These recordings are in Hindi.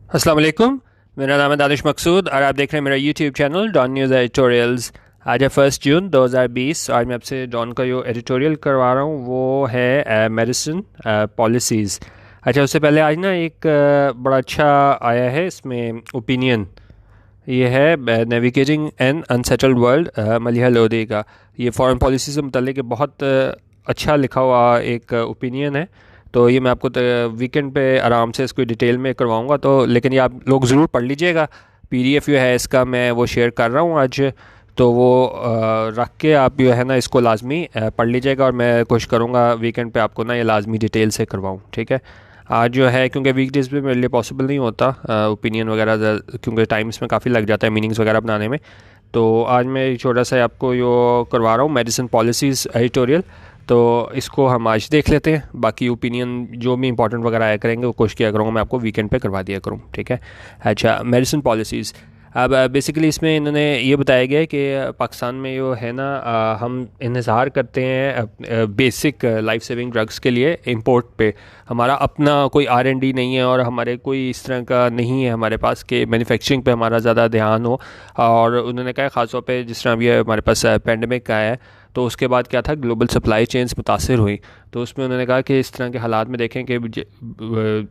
अस्सलाम वालेकुम। मेरा नाम है दानिश मकसूद और आप देख रहे हैं मेरा YouTube channel Dawn news editorials. आज है 1 जून 2020। आज मैं आपसे डॉन का जो एडिटोरियल करवा रहा हूँ वो है मेडिसिन पॉलिसीज़। अच्छा, उससे पहले आज ना एक बड़ा अच्छा आया है इसमें ओपिनियन। ये है navigating an unsettled world, Maleeha Lodhi का। ये फॉरेन पॉलिसी से मुतल्लिक बहुत अच्छा लिखा हुआ एक ओपिनियन है। तो ये मैं आपको वीकेंड पे आराम से इसको डिटेल में करवाऊंगा, तो लेकिन ये आप लोग ज़रूर पढ़ लीजिएगा। पीडीएफ जो है इसका मैं वो शेयर कर रहा हूँ आज। तो वो रख के आप जो है ना इसको लाजमी पढ़ लीजिएगा, और मैं कोशिश करूँगा वीकेंड पे आपको ना ये लाजमी डिटेल से करवाऊँ, ठीक है। आज जो है क्योंकि वीकडेज़ पे मेरे लिए पॉसिबल नहीं होता ओपिनियन वगैरह, क्योंकि टाइम इसमें काफ़ी लग जाता है मीनिंग्स वगैरह बनाने में। तो आज मैं छोटा सा आपको यो करवा रहा हूँ मेडिसिन पॉलिसीज़ एडिटोरियल। तो इसको हम आज देख लेते हैं। बाकी ओपिनियन जो भी इंपॉर्टेंट वगैरह आया करेंगे वो कोशिश किया करूँगा मैं आपको वीकेंड पे करवा दिया करूँ, ठीक है। अच्छा, मेडिसिन पॉलिसीज़। अब बेसिकली इसमें इन्होंने ये बताया गया है कि पाकिस्तान में जो है ना हम इन्हिसार करते हैं बेसिक लाइफ सेविंग ड्रग्स के लिए इंपोर्ट पे। हमारा अपना कोई R&D नहीं है और हमारे कोई इस तरह का नहीं है हमारे पास कि मैन्युफैक्चरिंग पे हमारा ज़्यादा ध्यान हो। और उन्होंने कहा ख़ासतौर पे जिस तरह अभी हमारे पास पेंडेमिक का है, तो उसके बाद क्या था, ग्लोबल सप्लाई चेन्स मुतासर हुई। तो उसमें उन्होंने कहा कि इस तरह के हालात में देखें कि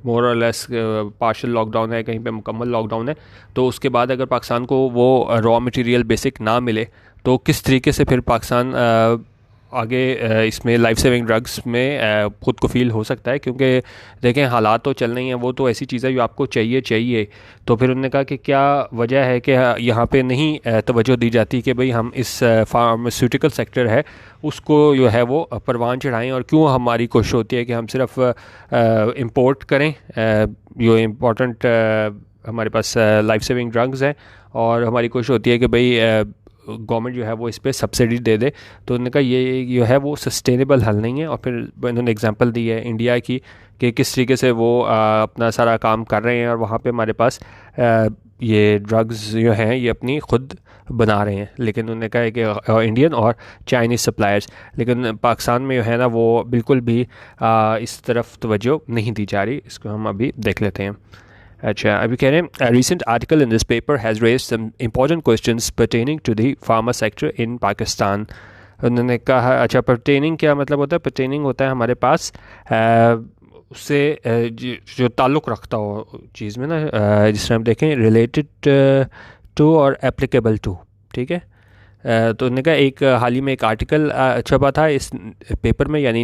मोर और लेस पार्शल लॉकडाउन है, कहीं पे मुकम्मल लॉकडाउन है। तो उसके बाद अगर पाकिस्तान को वो रॉ मटेरियल बेसिक ना मिले तो किस तरीके से फिर पाकिस्तान आगे इसमें लाइफ सेविंग ड्रग्स में ख़ुद को फील हो सकता है। क्योंकि देखें हालात तो चल रही हैं, वो तो ऐसी चीज़ें जो आपको चाहिए। तो फिर उन्होंने कहा कि क्या वजह है कि यहाँ पे नहीं तवज्जो दी जाती कि भाई हम इस फार्मास्यूटिकल सेक्टर है उसको जो है वो परवान चढ़ाएं, और क्यों हमारी कोशिश होती है कि हम सिर्फ इंपोर्ट करें जो इम्पोर्टेंट हमारे पास लाइफ सेविंग ड्रग्स हैं, और हमारी कोशिश होती है कि भाई गवर्नमेंट जो है वो इस पर सब्सिडी दे दे। तो उन्होंने कहा ये जो है वो सस्टेनेबल हल नहीं है। और फिर इन्होंने एग्जांपल दी है इंडिया की कि किस तरीके से वो अपना सारा काम कर रहे हैं, और वहाँ पे हमारे पास ये ड्रग्स जो हैं ये अपनी खुद बना रहे हैं। लेकिन उन्होंने कहा है कि इंडियन और चाइनीज़ सप्लायर्स, लेकिन पाकिस्तान में जो है ना वो बिल्कुल भी इस तरफ तवज्जो नहीं दी जा रही। इसको हम अभी देख लेते हैं। अच्छा, अभी कह रहे हैं recent article in this paper has raised some important questions pertaining to the pharma sector in Pakistan. उन्होंने कहा, अच्छा पर्टेनिंग क्या मतलब होता है? पर्टेनिंग होता है हमारे पास उससे जो ताल्लुक़ रखता हो चीज़ में ना, जिस तरह हम देखें रिलेटेड टू और एप्लीकेबल टू, ठीक है। तो उन्होंने कहा एक हाल ही में एक आर्टिकल छपा था इस पेपर में, यानी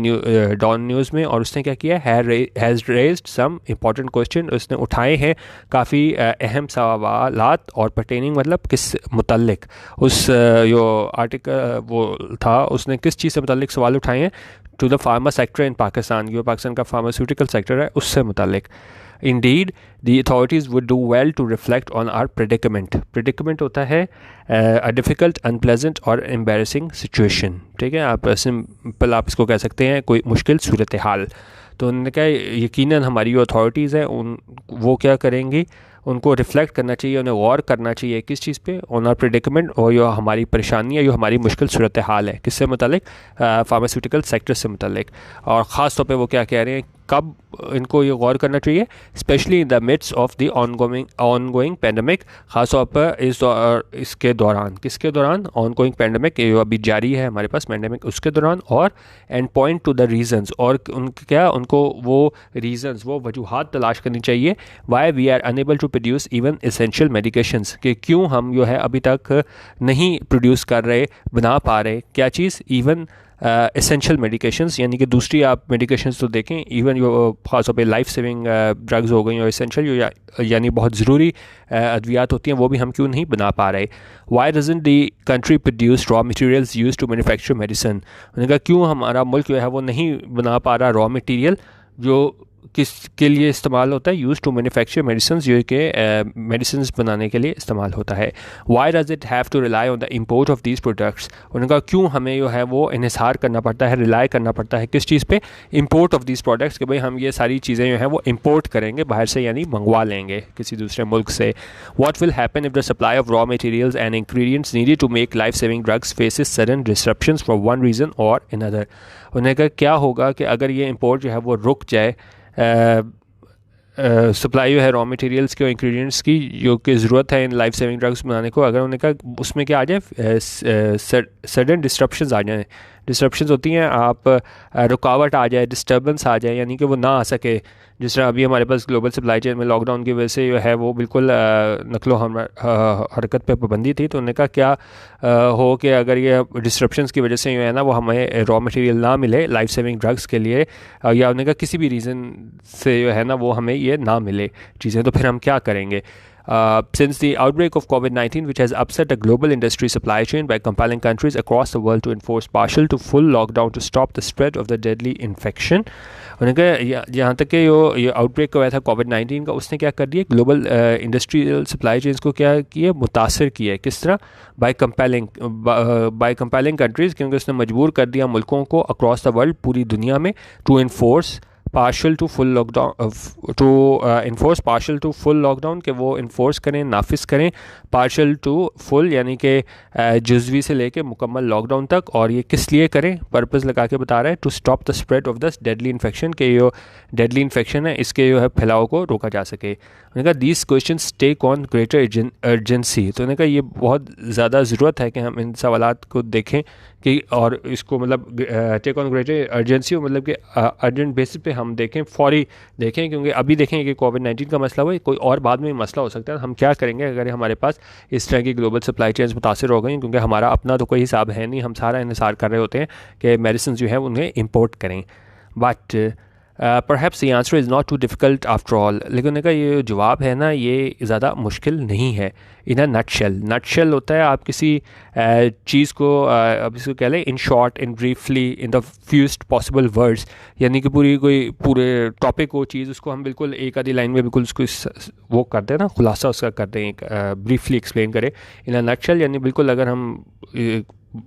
डॉन न्यूज़ में, और उसने क्या किया, has raised some important question. उसने उठाए हैं काफ़ी अहम सवालात, और पर्टेनिंग मतलब किस मुतल्लिक। उस जो आर्टिकल वो था उसने किस चीज़ से मुतल्लिक सवाल उठाए हैं, to the pharma sector in Pakistan, जो पाकिस्तान का फार्मास्यूटिकल सेक्टर है उससे मुतल्लिक। Indeed, the authorities would do well to reflect on our predicament. Predicament होता है a difficult, unpleasant और embarrassing situation, ठीक है। आप सिंपल आप इसको कह सकते हैं कोई मुश्किल सूरत हाल। तो उन्होंने कहा यकीनन हमारी जो अथॉरिटीज़ हैं उन वो क्या करेंगी, उनको रिफ़्लेक्ट करना चाहिए, उन्हें गौर करना चाहिए किस चीज़ पे, ऑन आर प्रेडिकमेंट, और जो हमारी परेशानी है, जो हमारी मुश्किल सूरत हाल है, किससे मुतल्लिक, फार्मास्यूटिकल सेक्टर से मुतल्लिक। और ख़ास तौर पे वो क्या कह रहे हैं, कब इनको ये गौर करना चाहिए, specially in the mids of the ongoing pandemic, ख़ास तौर पर इसके दौरान, किसके दौरान, ऑनगोइंग पेंडेमिक जो अभी जारी है हमारे पास पेंडेमिक, उसके दौरान। और and point to the reasons, और उनको वो रीजंस, वो वजूहात तलाश करनी चाहिए, why we are unable to produce even essential medications, कि क्यों हम जो है अभी तक नहीं प्रोड्यूस कर रहे, बना पा रहे क्या चीज़, इवन एसेंशियल मेडिकेशंस, यानी कि दूसरी आप मेडिकेशंस तो देखें, इवन जो ख़ासतौर पे लाइफ सेविंग ड्रग्स हो गई और एसेंशियल यानी बहुत ज़रूरी अद्वियात होती हैं, वो भी हम क्यों नहीं बना पा रहे। Why doesn't the country produce raw materials use to manufacture medicine, उन्होंने कहा क्यों हमारा मुल्क जो है वो नहीं बना पा रहा रॉ मटेरियल जो किसके लिए इस्तेमाल होता है, यूज़ टू मैन्युफैक्चर मेडिसिन, जो कि मेडिसिन बनाने के लिए इस्तेमाल होता है। Why does it have to rely on the import of these products, उनका क्यों हमें जो है वो इन्हिसार करना पड़ता है, रिलाई करना पड़ता है किस चीज़ पे, इम्पोर्ट ऑफ दीज प्रोडक्ट्स, कि भाई हम ये सारी चीज़ें जो हैं वो इम्पोर्ट करेंगे बाहर से, यानी मंगवा लेंगे किसी दूसरे मुल्क से। What will happen if the supply of raw materials and ingredients needed to make life saving drugs faces sudden disruptions for one reason or another. उन्होंने कहा क्या होगा कि अगर ये इम्पोर्ट जो है वो रुक जाए सप्लाई जो है रॉ मटेरियल्स के और इंग्रेडिएंट्स की जो कि ज़रूरत है इन लाइफ सेविंग ड्रग्स बनाने को, अगर उन्होंने कहा उसमें क्या आ जाए, सडन डिस्ट्रप्शंस आ जाएँ, डिस्ट्रप्शंस होती हैं, आप रुकावट आ जाए, डिस्टर्बेंस आ जाए, यानी कि वो ना आ सके। जिस तरह अभी हमारे पास ग्लोबल सप्लाई चेन में लॉकडाउन की वजह से जो है वो बिल्कुल नकलो हरकत पे पाबंदी थी, तो उन्होंने कहा क्या हो कि अगर ये डिस्ट्रप्शंस की वजह से जो है ना वो हमें रॉ मटेरियल ना मिले लाइफ सेविंग ड्रग्स के लिए, या उन्होंने कहा किसी भी रीज़न से जो है ना वो हमें ये ना मिले चीज़ें, तो फिर हम क्या करेंगे। Since the outbreak of COVID-19, which has upset the global industry supply chain by compelling countries across the world to enforce partial to full lockdown to stop the spread of the deadly infection, उन्होंने कहा यहाँ तक कि ये आउटब्रेक हुआ था कोविड-19 का, उसने क्या कर दिया, ग्लोबल इंडस्ट्रियल सप्लाई चेन्स को क्या किया, मुतासर किया है। किस तरह, बाय कंपेलिंग कंट्रीज़, क्योंकि उसने मजबूर कर दिया मुल्कों को अक्रॉस द वर्ल्ड, पूरी दुनिया में, to enforce partial to full lockdown, enforce partial to full lockdown, के वो इन्फोर्स करें, नाफिज करें पार्शल टू फुल, यानी कि जुज़वी से लेके मुकम्मल लॉकडाउन तक। और ये किस लिए करें, पर्पज़ लगा के बता रहा है, to stop the spread of the deadly infection, के जो डेडली इन्फेक्शन है इसके जो है फैलाव को रोका जा सके। उन्होंने कहा these questions take on greater urgency, तो उन्होंने कहा ये बहुत ज़्यादा ज़रूरत है कि हम इन सवालात को देखें कि, और इसको मतलब टेक ऑन ग्रेटर अर्जेंसी, मतलब कि अर्जेंट बेसिस पे हम देखें, फौरी देखें, क्योंकि अभी देखें कि कोविड-19 का मसला हुआ, कोई और बाद में मसला हो सकता है। हम क्या करेंगे अगर हमारे पास इस तरह की ग्लोबल सप्लाई चेन्स मुतासर हो गई, क्योंकि हमारा अपना तो कोई हिसाब है नहीं, हम सारा इन्हिसार कर रहे होते हैं कि मेडिसिन जो है उन्हें इम्पोर्ट करें। But perhaps the answer is not too difficult after all, लेकिन उन्होंने कहा ये जवाब है ना ये ज़्यादा मुश्किल नहीं है। इन अ नटशेल होता है, आप किसी चीज़ को अब इसको कह लें in short, in briefly, in the फ्यूस्ट possible words, यानी कि पूरे टॉपिक को चीज़ उसको हम बिल्कुल एक आधी लाइन में बिल्कुल उसको वो करते हैं ना, खुलासा उसका करते हैं, ब्रीफली एक्सप्लेन करें। इन अ नटशेल यानी बिल्कुल अगर हम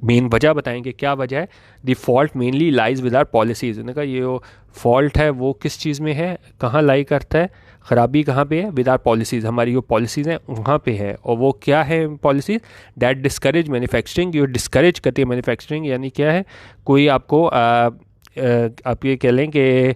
मेन वजह बताएंगे, क्या वजह है, the fault mainly lies with our policies. उन्होंने कहा ये जो फॉल्ट है वो किस चीज़ में है, कहाँ लाई करता है, ख़राबी कहाँ पे है, विद आर पॉलिसीज़, हमारी जो पॉलिसीज़ हैं वहाँ पे है। और वो क्या है पॉलिसीज़, डैट डिस्करेज मैन्युफैक्चरिंग, जो डिस्करेज करती है मैन्युफैक्चरिंग, यानी क्या है, कोई आपको आप ये कह लें कि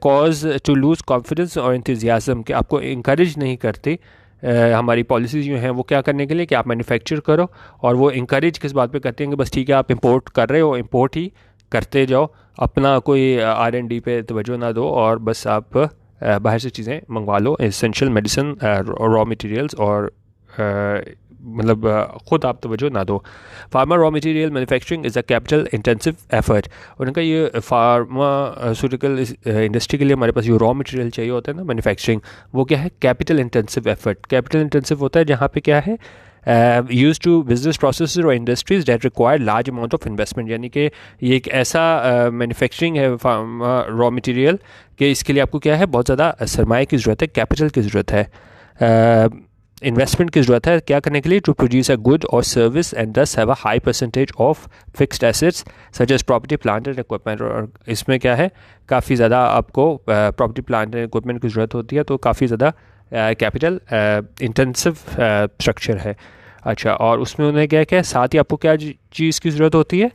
कॉज टू लूज़ कॉन्फिडेंस और इंतज़ियाज़म, कि आपको इंकरेज नहीं करती हमारी पॉलिसीज़ जो हैं वो क्या करने के लिए कि आप मैन्युफैक्चर करो, और वो इंकरेज किस बात पे करते हैं कि बस ठीक है आप इंपोर्ट कर रहे हो, इंपोर्ट ही करते जाओ, अपना कोई R&D पे तवज्जो ना दो, और बस आप बाहर से चीज़ें मंगवा लो, एसेंशियल मेडिसिन, रॉ मटेरियल्स, और मतलब ख़ुद आप तवज्जो ना दो। Pharma raw material manufacturing is a capital intensive effort. उनका ये फार्मास्यूटिकल इंडस्ट्री के लिए हमारे पास जो रॉ मटेरियल चाहिए होता है ना मैन्युफैक्चरिंग, वो क्या है, capital intensive effort. Capital intensive होता है जहाँ पे क्या है, use to business process or industries that require large amount of investment, यानी कि ये एक ऐसा मैन्युफैक्चरिंग है फार्मा रॉ मटेरियल कि इसके लिए आपको क्या है, बहुत ज़्यादा सरमाए की ज़रूरत है, कैपिटल की ज़रूरत है, इन्वेस्टमेंट की ज़रूरत है, क्या करने के लिए, to produce a good or service and thus have a high percentage of fixed assets such as property plant and equipment. और इसमें क्या है, काफ़ी ज़्यादा आपको प्रॉपर्टी प्लांट एंड इक्विपमेंट की ज़रूरत होती है, तो काफ़ी ज़्यादा कैपिटल इंटेंसिव स्ट्रक्चर है। अच्छा, और उसमें उन्हें क्या क्या साथ ही आपको क्या चीज़ की ज़रूरत होती है,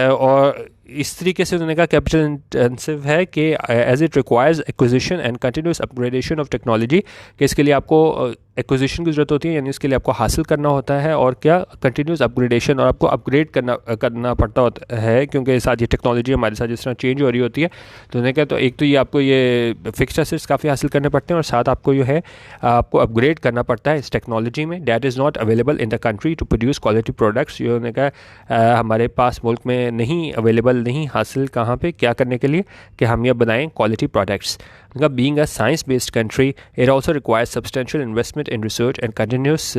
और इस तरीके से उन्होंने कहा कैपिटल इंटेंसिव है कि as it requires acquisition and continuous upgradation of technology, कि इसके लिए आपको एक्विजिशन की ज़रूरत होती है, यानी इसके लिए आपको हासिल करना होता है, और क्या कंटिन्यूस अपग्रेडेशन, और आपको अपग्रेड करना पड़ता होता है, क्योंकि साथ ये टेक्नोलॉजी हमारे साथ जिस तरह चेंज हो रही होती है। तो उन्होंने कहा तो एक तो ये आपको ये फिक्स्ड एसेट्स काफ़ी हासिल करने पड़ते हैं, और साथ आपको जो है आपको अपग्रेड करना पड़ता है इस टेक्नोलॉजी में, that is not available in the country to produce quality products. ये उन्होंने कहा हमारे पास मुल्क में नहीं अवेलेबल, नहीं हासिल, कहाँ पे, क्या करने के लिए कि हम ये बनाएं क्वालिटी प्रोडक्ट्स। उनका being a science based country it also requires substantial investment in research and continuous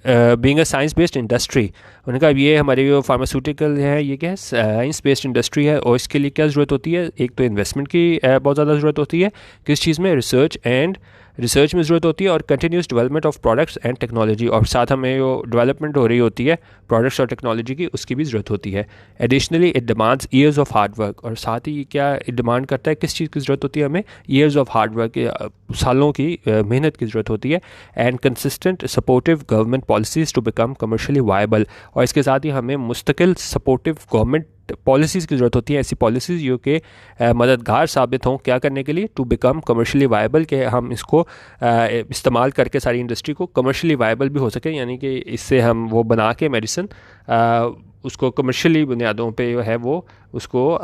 being a science based industry. उन्होंने कहा ये हमारी जो फार्मास्यूटिकल है ये क्या है, साइंस बेस्ड इंडस्ट्री है, और इसके लिए क्या ज़रूरत होती है, एक तो इन्वेस्टमेंट की बहुत ज़्यादा ज़रूरत होती है, किस चीज़ में, रिसर्च में ज़रूरत होती है, और continuous development of products and technology, और साथ हमें जो डेवलपमेंट हो रही होती है प्रोडक्ट्स और टेक्नोलॉजी की, उसकी भी ज़रूरत होती है। Additionally it demands years of hard work, और साथ ही क्या डिमांड करता है, किस चीज़ की ज़रूरत होती है हमें, ईयर्स ऑफ हार्ड वर्क, सालों की मेहनत की ज़रूरत होती है, and consistent supportive government policies to become commercially viable, और इसके साथ ही हमें मुस्तकिल सपोर्टिव गवर्नमेंट बट पॉलिसीज़ की ज़रूरत होती है, ऐसी पॉलिसीज़ जो कि मददगार साबित हों क्या करने के लिए, टू बिकम कमर्शियली वायबल, कि हम इसको इस्तेमाल करके सारी इंडस्ट्री को कमर्शियली वायबल भी हो सके, यानी कि इससे हम वो बना के मेडिसिन उसको कमर्शियली बुनियादों पे जो है वो उसको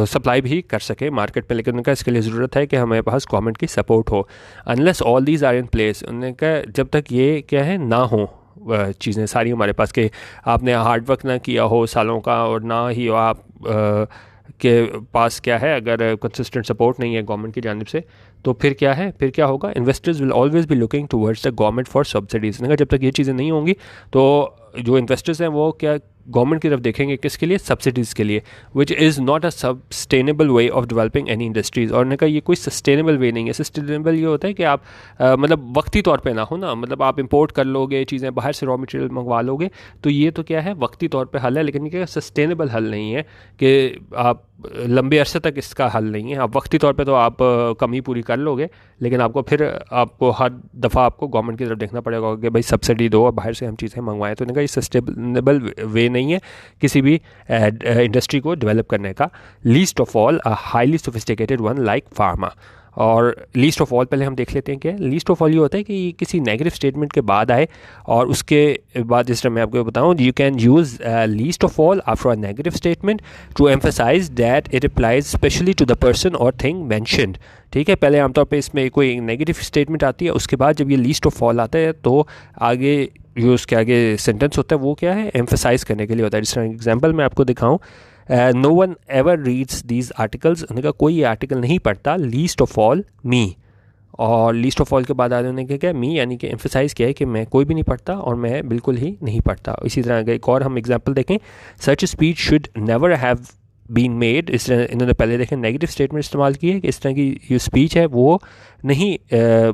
सप्लाई भी कर सके मार्केट पे। लेकिन उनका इसके लिए ज़रूरत है कि हमारे पास गवर्नमेंट की सपोर्ट हो। Unless all these are in place, उनका जब तक ये क्या है ना हो चीज़ें सारी हमारे पास, कि आपने हार्ड वर्क ना किया हो सालों का और ना ही आप के पास क्या है अगर कंसिस्टेंट सपोर्ट नहीं है गवर्नमेंट की जानिब से, तो फिर क्या है, फिर क्या होगा, investors will always be looking towards the government for subsidies. जब तक ये चीज़ें नहीं होंगी तो जो इन्वेस्टर्स हैं वो क्या गवर्नमेंट की तरफ देखेंगे, किसके लिए, सब्सिडीज़ के लिए, विच is not a sustainable way of developing any industries. और उन्होंने कहा ये कोई सस्टेनेबल वे नहीं है। सस्टेनेबल ये होता है कि आप मतलब वक्ती तौर पे ना हो ना, मतलब आप इंपोर्ट कर लोगे चीज़ें, बाहर से रॉ मटेरियल मंगवा लोगे, तो ये तो क्या है वक्ती तौर पे हल है, लेकिन ये सस्टेनेबल हल नहीं है कि आप लंबे अरसे तक इसका हल नहीं है। आप वक्ती तौर पे तो आप कमी पूरी कर लोगे, लेकिन आपको फिर आपको हर दफ़ा आपको गवर्नमेंट की तरफ देखना पड़ेगा कि भाई सब्सिडी दो और बाहर से हम चीज़ें मंगवाएं। तो इनका ये सस्टेनेबल वे नहीं है किसी भी इंडस्ट्री को डेवलप करने का। Least of all a highly sophisticated one like pharma. और लीस्ट ऑफ ऑल पहले हम देख लेते हैं क्या लीस्ट ऑफ ऑल ये होता है कि ये किसी नेगेटिव स्टेटमेंट के बाद आए, और उसके बाद जिस तरह मैं आपको बताऊं, you can use least of all after a negative statement to emphasize that it applies specially to the person or thing mentioned. ठीक है, पहले आमतौर पे इसमें कोई नेगेटिव स्टेटमेंट आती है, उसके बाद जब ये लीस्ट ऑफ ऑल आता है तो आगे जो उसके आगे सेंटेंस होता है वो क्या है, एम्फसाइज करने के लिए होता है। जिस तरह एग्जाम्पल मैं आपको दिखाऊँ, no one ever reads these articles, उनका कोई ये आर्टिकल नहीं पढ़ता, लीस्ट ऑफ ऑल मी। और लीस्ट ऑफ ऑल के बाद आने के क्या, मी, यानी कि एम्फसाइज़ किया है कि मैं कोई भी नहीं पढ़ता और मैं बिल्कुल ही नहीं पढ़ता। इसी तरह एक और हम एग्जांपल देखें, such speech should never have been made. इस तरह इन्होंने पहले देखें नेगेटिव स्टेटमेंट इस्तेमाल की है कि इस तरह की जो स्पीच है वो नहीं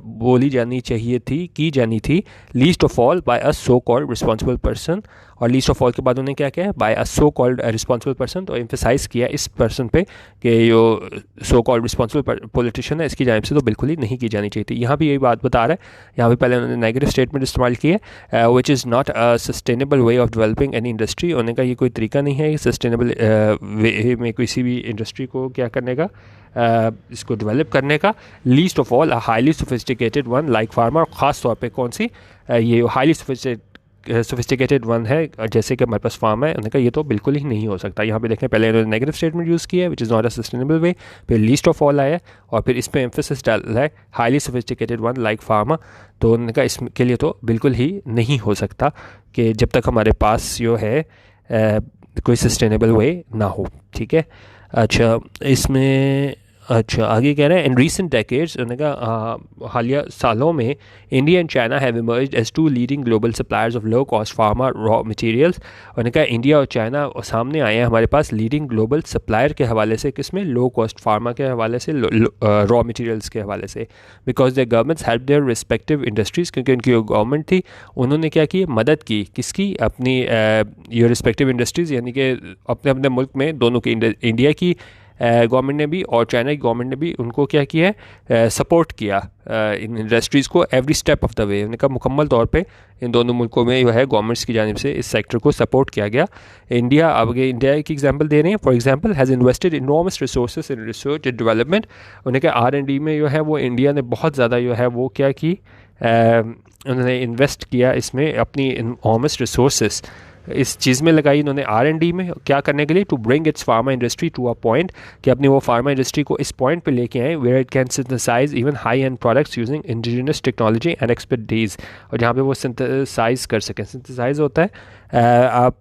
बोली जानी चाहिए थी, की जानी थी, least of all by a so called responsible person. और लीस्ट ऑफ ऑल के बाद उन्होंने क्या किया है, by a so called responsible person, तो एम्फसाइज़ किया इस पर्सन पे कि जो सो कॉल्ड रिस्पॉन्सिबल पॉलिटिशियन है इसकी जानिब से तो बिल्कुल ही नहीं की जानी चाहिए थी। यहाँ भी यही बात बता रहा है, यहाँ भी पहले उन्होंने नेगेटिव स्टेटमेंट इस्तेमाल की है, which is not a sustainable way of developing any industry. उन्होंने कहा ये कोई तरीका नहीं है सस्टेनेबल वे में किसी भी इंडस्ट्री को क्या करने का, इसको डेवलप करने का। Least of all a highly sophisticated one like pharma, और ख़ास तौर पे कौन सी, ये हाईली सोफिस्टिकेटेड वन है जैसे कि हमारे पास फार्म है। उन्होंने कहा ये तो बिल्कुल ही नहीं हो सकता। यहाँ पे देखें पहले इन्होंने नेगेटिव स्टेटमेंट यूज़ किया है which is not a sustainable way, फिर लीस्ट ऑफ ऑल आया और फिर इस पर एम्फेसिस डाला है highly sophisticated one like pharma. तो उन्होंने कहा इसके लिए तो बिल्कुल ही नहीं हो सकता कि जब तक हमारे पास जो है कोई सस्टेनेबल वे ना हो। ठीक है, अच्छा इसमें अच्छा आगे कह रहे हैं, इन रीसेंट डेकेड्स, उन्होंने कहा हालिया सालों में India and China have emerged as two leading global suppliers of low cost pharma raw materials. उन्होंने कहा इंडिया और चाइना सामने आए हैं हमारे पास लीडिंग ग्लोबल सप्लायर के हवाले से, किसमें, लो कॉस्ट फार्मा के हवाले से, रॉ मटेरियल्स के हवाले से, because the governments help their respective industries, क्योंकि उनकी गवर्नमेंट थी उन्होंने क्या की, मदद की किसकी, अपनी ये रिस्पेक्टिव इंडस्ट्रीज़, यानी कि अपने अपने मुल्क में दोनों की, इंडिया की गवर्नमेंट ने भी और चाइना की गवर्नमेंट ने भी उनको क्या किया है, सपोर्ट किया इन इंडस्ट्रीज़ को every step of the way. उन्होंने कहा मुकम्मल तौर पे इन दोनों मुल्कों में जो है गवर्नमेंट्स की जानिब से इस सेक्टर को सपोर्ट किया गया। इंडिया, अब इंडिया की एग्जांपल दे रहे हैं, for example has invested enormous resources in research and development. उन्होंने कहा R&D में जो है वो इंडिया ने बहुत ज़्यादा जो है वो क्या की, उन्होंने इन्वेस्ट किया इसमें अपनी इनॉर्मस रिसोर्सेज इस चीज़ में लगाई इन्होंने R&D में, क्या करने के लिए, to bring its pharma industry to a point, कि अपनी वो फार्मा इंडस्ट्री को इस पॉइंट पे लेके आए where it can synthesize even high end products using indigenous technology and expertise, और जहाँ पे वो सिंथेसाइज कर सकें। सिंथेसाइज होता है आप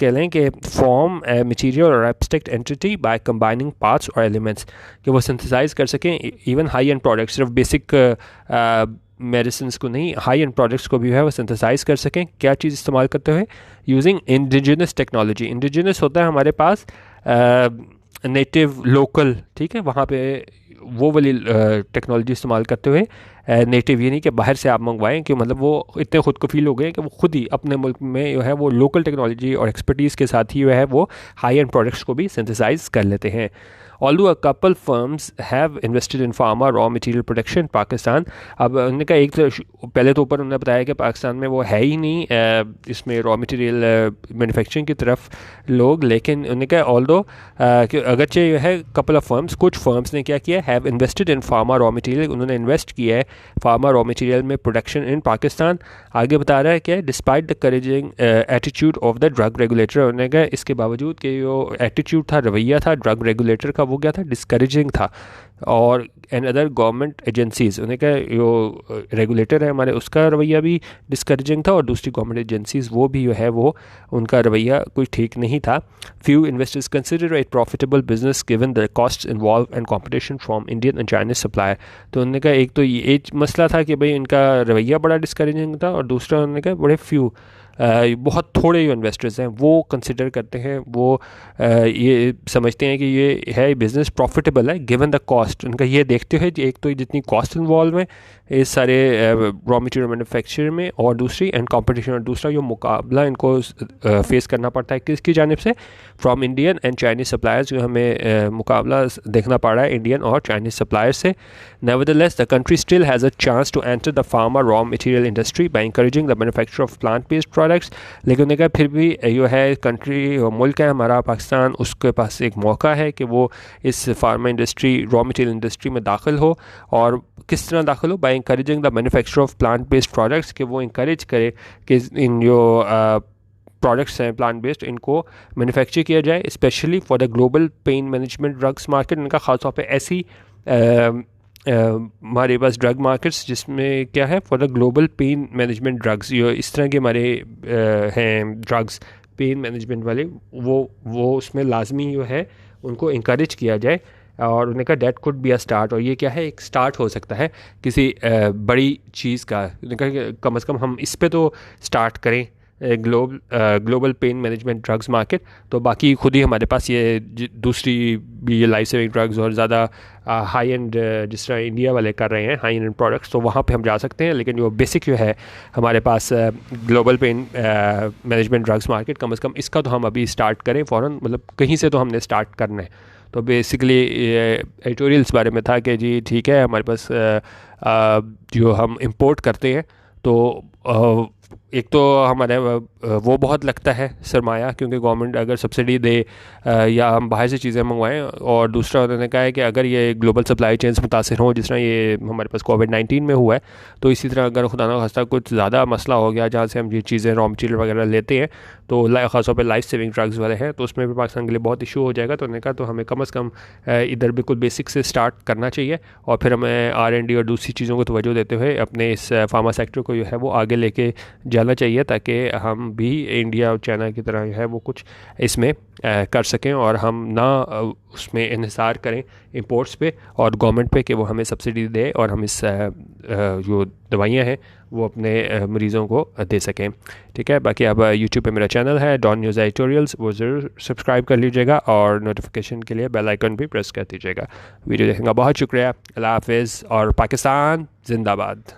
कह लें कि फॉर्म मटीरियल और abstract entity by combining parts और एलिमेंट्स, कि वो सिंथेसाइज कर सकें इवन हाई एंड प्रोडक्ट्स, सिर्फ बेसिक मेडिसिन को नहीं, हाई एंड प्रोडक्ट्स को भी है वो सिंथेसाइज कर सकें। क्या चीज़ इस्तेमाल करते हुए, यूजिंग इंडिजिनस टेक्नोलॉजी। इंडिजिनस होता है हमारे पास नेटिव लोकल, ठीक है, वहाँ पे वो वाली टेक्नोलॉजी इस्तेमाल करते हुए, नेटिव ये नहीं कि बाहर से आप मंगवाएं, कि मतलब वो इतने खुद कफील हो गए कि वो खुद ही अपने मुल्क में जो है वो लोकल टेक्नोलॉजी और एक्सपर्टीज़ के साथ ही जो है वो हाई एंड प्रोडक्ट्स को भी सिंथेसाइज कर लेते हैं। Although a couple firms have invested in pharma raw material production Pakistan. अब उन्होंने कहा एक तो पहले तो ऊपर उन्होंने बताया कि पाकिस्तान में वो है ही नहीं इसमें रॉ मटेरियल मैन्युफैक्चरिंग की तरफ लोग, लेकिन उन्होंने कहा ऑल्दो कि अगरचे ये है कपल ऑफ फर्म्स, कुछ फर्म्स ने क्या किया, have invested in pharma raw material, उन्होंने इन्वेस्ट किया है फार्मा रॉ मटेरियल में प्रोडक्शन इन पाकिस्तान। आगे बता रहा है कि despite the discouraging attitude of the drug regulator, उन्होंने कहा इसके बावजूद कि जो एटीट्यूड था, रवैया था ड्रग रेगुलेटर का, वो क्या था, डिस्करेजिंग था। और एंड अदर गवर्नमेंट एजेंसीज़, उन्हें कहा जो रेगुलेटर है हमारे उसका रवैया भी डिस्करेजिंग था, और दूसरी गवर्नमेंट एजेंसीज़ वो भी जो है वो उनका रवैया कोई ठीक नहीं था। Few investors consider it profitable business given the cost involve and competition from Indian and Chinese supplier. तो उन्होंने कहा एक तो ये मसला था कि भाई इनका रवैया बड़ा डिस्करेजिंग था, और दूसरा उन्होंने कहा बड़े फ्यू बहुत थोड़े जो इन्वेस्टर्स हैं वो कंसिडर करते हैं, वो ये समझते हैं कि ये है बिज़नेस प्रॉफिटेबल है गिवन द कॉस्ट। उनका ये देखते हुए एक तो जितनी कॉस्ट इन्वॉल्व है इस सारे रॉ मटेरियल मैन्युफैक्चर में, और दूसरी एंड कंपटीशन, और दूसरा जो मुकाबला इनको फेस करना पड़ता है किसकी जानिब से, from Indian and Chinese suppliers, जो हमें मुकाबला देखना पड़ रहा है इंडियन और चाइनीज सप्लायर्स से। Nevertheless the country still has a chance to enter the pharma raw material industry by encouraging the manufacture of plant based products. लेकिन उन्होंने कहा फिर भी जो है कंट्री मुल्क है हमारा पाकिस्तान, उसके पास एक मौका है कि वो इस pharma industry raw material industry में दाखिल हो। और किस तरह दाखिल हो, by encouraging the manufacture of plant based products, कि वो इंकरेज करे कि इन जो प्रोडक्ट्स हैं प्लांट बेस्ड इनको मैन्युफैक्चर किया जाए, specially for the global pain management drugs market. उनका ख़ासतौर पे ऐसी हमारे पास ड्रग मार्केट्स जिसमें क्या है, for the global pain management drugs, जो इस तरह के हमारे हैं ड्रग्स पेन मैनेजमेंट वाले, वो उसमें लाजमी जो है उनको इंकरेज किया जाए। और उन्होंने कहा that could be a start, और ये क्या है, एक स्टार्ट हो सकता है किसी बड़ी चीज़ का। उन्होंने कहा कि कम से कम हम इस पे तो स्टार्ट करें global pain management drugs market, तो बाकी खुद ही हमारे पास ये दूसरी भी ये लाइफ सेविंग ड्रग्स और ज़्यादा हाई एंड जिस तरह इंडिया वाले कर रहे हैं हाई एंड प्रोडक्ट्स, तो वहाँ पे हम जा सकते हैं। लेकिन जो बेसिक जो है हमारे पास global pain management drugs market, कम से कम इसका तो हम अभी स्टार्ट करें फ़ौरन, मतलब कहीं से तो हमने स्टार्ट करना है। तो बेसिकली एडिटोरियल्स बारे में था कि जी ठीक है हमारे पास जो हम इंपोर्ट करते हैं तो एक तो हमारे वो बहुत लगता है सरमाया, क्योंकि गवर्नमेंट अगर सब्सिडी दे या हम बाहर से चीज़ें मंगवाएं, और दूसरा उन्होंने कहा है कि अगर ये ग्लोबल सप्लाई चेन्स मुतासर हों जिस तरह ये हमारे पास कोविड-19 में हुआ है, तो इसी तरह अगर खुदा न खास्ता कुछ ज़्यादा मसला हो गया जहाँ से हम ये चीज़ें रॉ मटेरियल वगैरह लेते हैं, तो ख़ासतौर पर लाइफ सेविंग ड्रग्स वाले हैं, तो उसमें भी पाकिस्तान के लिए बहुत इशू हो जाएगा। तो उन्होंने कहा तो हमें कम से कम इधर बिल्कुल बेसिक से स्टार्ट करना चाहिए, और फिर हमें R&D और दूसरी चीज़ों को तवज्जो देते हुए अपने इस फार्मा सेक्टर को जो है वो आगे लेके जाना चाहिए, ताकि हम भी इंडिया और चाइना की तरह जो है वो कुछ इसमें कर सकें, और हम ना उसमें इन्हिसार करें इंपोर्ट्स पे और गवर्नमेंट पे कि वो हमें सब्सिडी दे और हम इस जो दवाइयाँ हैं वो अपने मरीज़ों को दे सकें। ठीक है, बाकी अब यूट्यूब पे मेरा चैनल है डॉन न्यूज़ एडिटोरियल्स, वो ज़रूर सब्सक्राइब कर लीजिएगा और नोटिफिकेशन के लिए बेल आइकन भी प्रेस कर दीजिएगा। वीडियो देखने का बहुत शुक्रिया। अल्लाह हाफ़िज़ और पाकिस्तान जिंदाबाद।